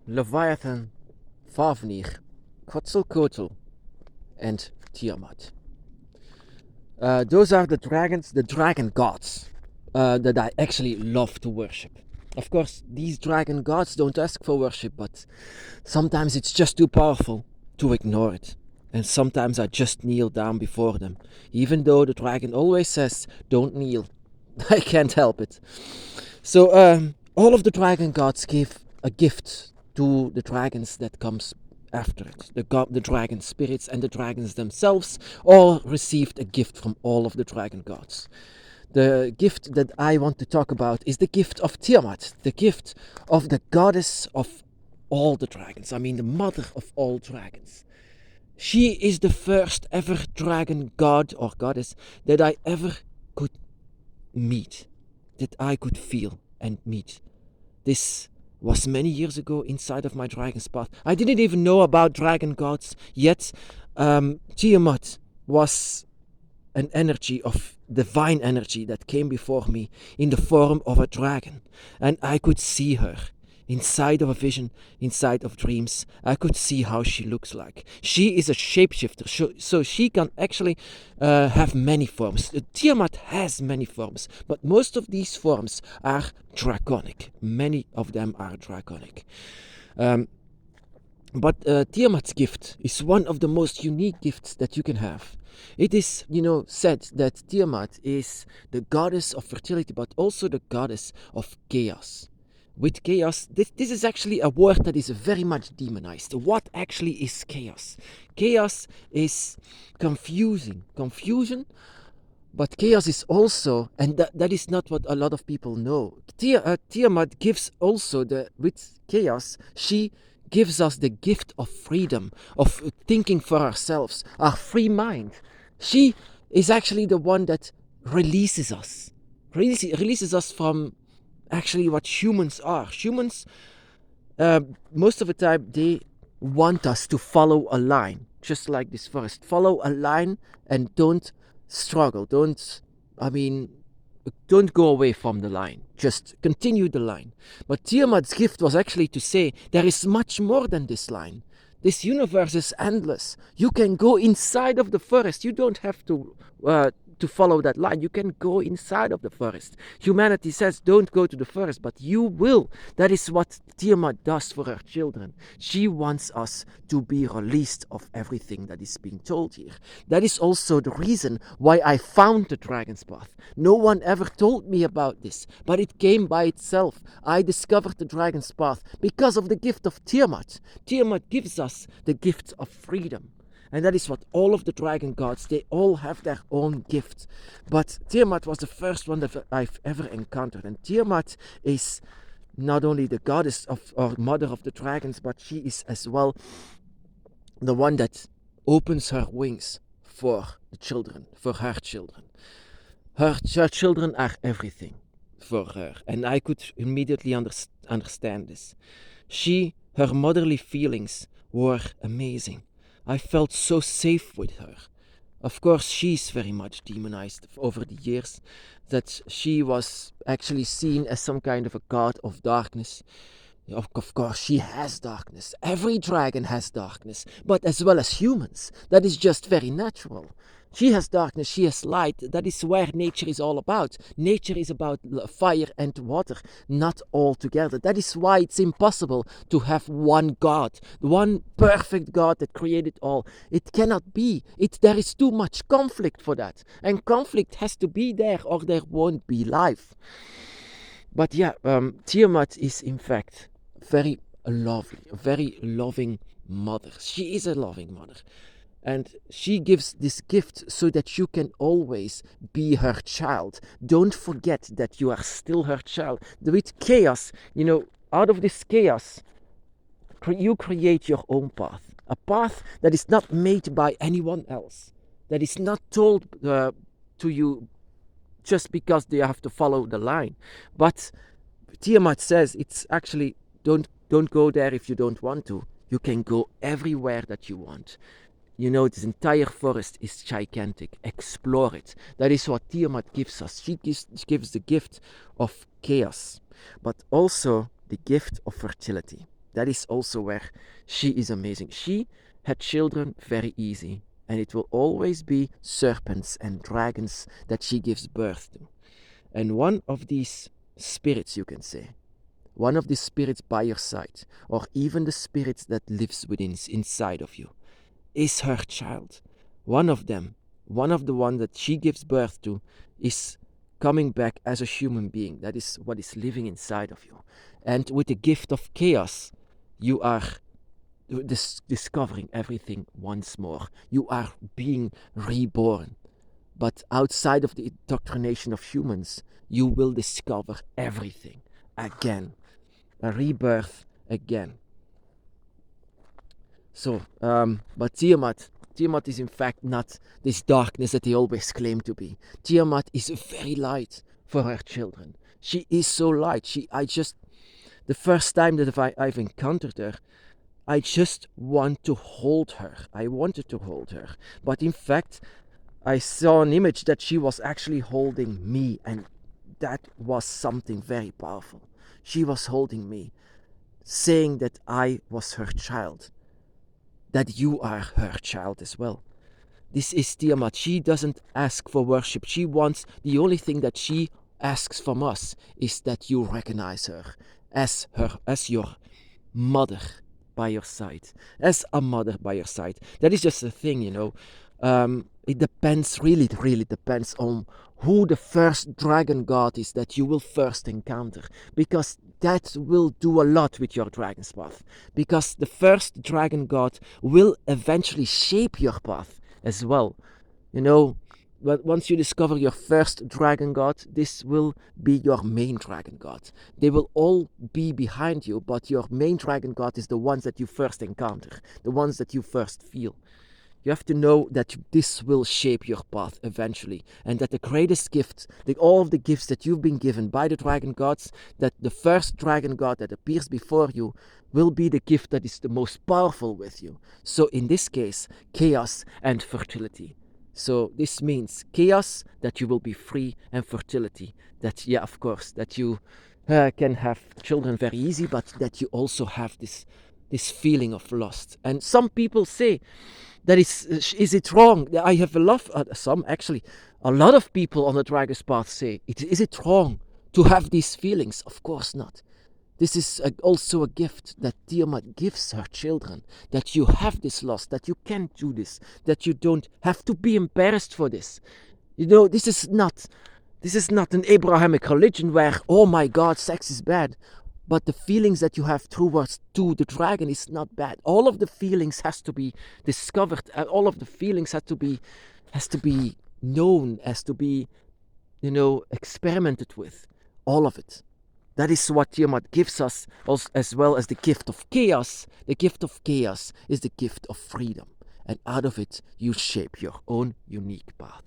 Leviathan, Fafnir, Quetzalcoatl, and Tiamat. Those are the dragon gods that I actually love to worship. Of course, these dragon gods don't ask for worship, but sometimes it's just too powerful to ignore it. And sometimes I just kneel down before them, even though the dragon always says, don't kneel. I can't help it. So all of the dragon gods give a gift to the dragons that comes after it. The dragon spirits and the dragons themselves all received a gift from all of the dragon gods. The gift that I want to talk about is the gift of Tiamat, the gift of the goddess of all the dragons. I mean, the mother of all dragons. She is the first ever dragon god or goddess that I ever could meet, that I could feel and meet. This was many years ago inside of my dragon's path. I didn't even know about dragon gods yet. Tiamat was an energy of divine energy that came before me in the form of a dragon, and I could see her inside of a vision, inside of dreams. I could see how she looks like. She is a shapeshifter, so she can actually have many forms. Tiamat has many forms, but most of these forms are draconic. Many of them are draconic. But Tiamat's gift is one of the most unique gifts that you can have. It is, said that Tiamat is the goddess of fertility, but also the goddess of chaos. With chaos, this is actually a word that is very much demonized. What actually is chaos? Chaos is confusion, but chaos is also, and that is not what a lot of people know. Tiamat gives also, with chaos, she gives us the gift of freedom, of thinking for ourselves, our free mind. She is actually the one that releases us from actually what humans are. Humans, most of the time, they want us to follow a line, just like this forest. Follow a line and don't struggle. Don't go away from the line. Just continue the line. But Tiamat's gift was actually to say there is much more than this line. This universe is endless. You can go inside of the forest. You don't have to follow that line. You can go inside of the forest. Humanity says don't go to the forest, but you will. That is what Tiamat does for her children. She wants us to be released of everything that is being told here. That is also the reason why I found the Dragon's Path. No one ever told me about this, but it came by itself. I discovered the Dragon's Path because of the gift of Tiamat. Tiamat gives us the gift of freedom. And that is what all of the dragon gods, they all have their own gift. But Tiamat was the first one that I've ever encountered. And Tiamat is not only the goddess of or mother of the dragons, but she is as well the one that opens her wings for the children, for her children. Her children are everything for her. And I could immediately understand this. Her motherly feelings were amazing. I felt so safe with her. Of course, she's very much demonized over the years, that she was actually seen as some kind of a god of darkness. Of course, she has darkness. Every dragon has darkness, but as well as humans. That is just very natural. She has darkness, she has light. That is where nature is all about. Nature is about fire and water, not all together. That is why it's impossible to have one God, one perfect God that created all. It cannot be. There is too much conflict for that. And conflict has to be there or there won't be life. But yeah, Tiamat is in fact very lovely, a very loving mother. She is a loving mother. And she gives this gift so that you can always be her child. Don't forget that you are still her child. With chaos, out of this chaos, you create your own path. A path that is not made by anyone else. That is not told to you just because they have to follow the line. But Tiamat says it's actually, don't go there if you don't want to. You can go everywhere that you want. This entire forest is gigantic. Explore it. That is what Tiamat gives us. She gives the gift of chaos, but also the gift of fertility. that is also where she is amazing. She had children very easy, and it will always be serpents and dragons that she gives birth to. And one of these spirits, you can say, one of the spirits by your side, or even the spirit that lives inside of you, is her child. One of them, one of the one that she gives birth to, is coming back as a human being. That is what is living inside of you. And with the gift of chaos, you are discovering everything once more. You are being reborn. But outside of the indoctrination of humans, you will discover everything again. A rebirth again. So, but Tiamat is in fact not this darkness that they always claim to be. Tiamat is very light for her children. She is so light. The first time that I've encountered her, I just want to hold her. I wanted to hold her. But in fact, I saw an image that she was actually holding me, and that was something very powerful. She was holding me, saying that I was her child, that you are her child as well. This is Tiamat. She doesn't ask for worship. The only thing that she asks from us is that you recognize her as your mother by your side, as a mother by your side. That is just a thing, it depends, really depends on who the first dragon god is that you will first encounter, because that will do a lot with your dragon's path, because the first dragon god will eventually shape your path as well. But once you discover your first dragon god, this will be your main dragon god. They will all be behind you, but your main dragon god is the ones that you first encounter, the ones that you first feel. You have to know that this will shape your path eventually, and that the greatest gift, all of the gifts that you've been given by the dragon gods, that the first dragon god that appears before you will be the gift that is the most powerful with you. So in this case, chaos and fertility. So this means chaos, that you will be free, and fertility, that, yeah, of course, that you can have children very easy, but that you also have this feeling of lust. And some people say, that is it wrong? I have a lot of people on the dragon's path say, is it wrong to have these feelings? Of course not. This is also a gift that Tiamat gives her children, that you have this lust, that you can do this, that you don't have to be embarrassed for this. This is not an Abrahamic religion where, oh my God, sex is bad. But the feelings that you have towards the dragon is not bad. All of the feelings has to be discovered. All of the feelings has to be known, has to be, experimented with. All of it. That is what Tiamat gives us, as well as the gift of chaos. The gift of chaos is the gift of freedom. And out of it, you shape your own unique path.